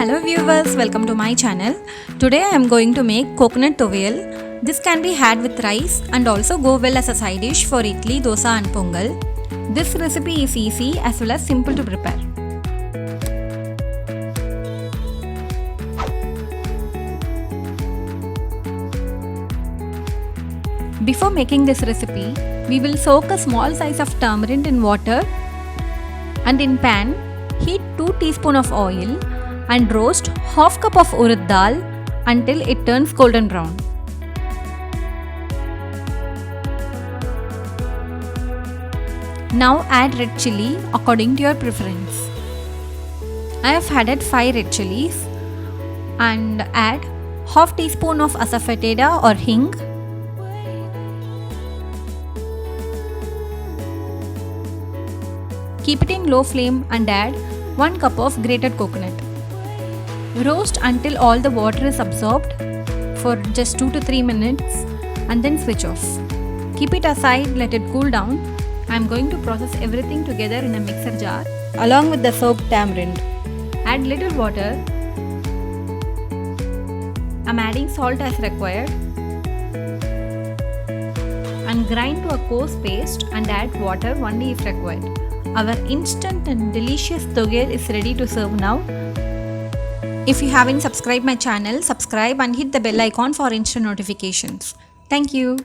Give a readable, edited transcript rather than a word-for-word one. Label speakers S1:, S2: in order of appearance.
S1: Hello viewers, welcome to my channel. Today I am going to make coconut thogayal. This can be had with rice and also go well as a side dish for idli, dosa and pongal. This recipe is easy as well as simple to prepare. Before making this recipe, we will soak a small size of tamarind in water, and in pan heat 2 teaspoons of oil and roast half cup of urud dal until it turns golden brown. Now add red chilli according to your preference. I have added 5 red chillies and add half teaspoon of asafoetida or hing, keep it in low flame and add 1 cup of grated coconut. Roast until all the water is absorbed for just 2 to 3 minutes and then switch off. Keep it aside, let it cool down. I am going to process everything together in a mixer jar along with the soaked tamarind. Add little water. I am adding salt as required and grind to a coarse paste and add water only if required. Our instant and delicious thogayal is ready to serve now. If you haven't subscribed my channel, subscribe and hit the bell icon for instant notifications. Thank you.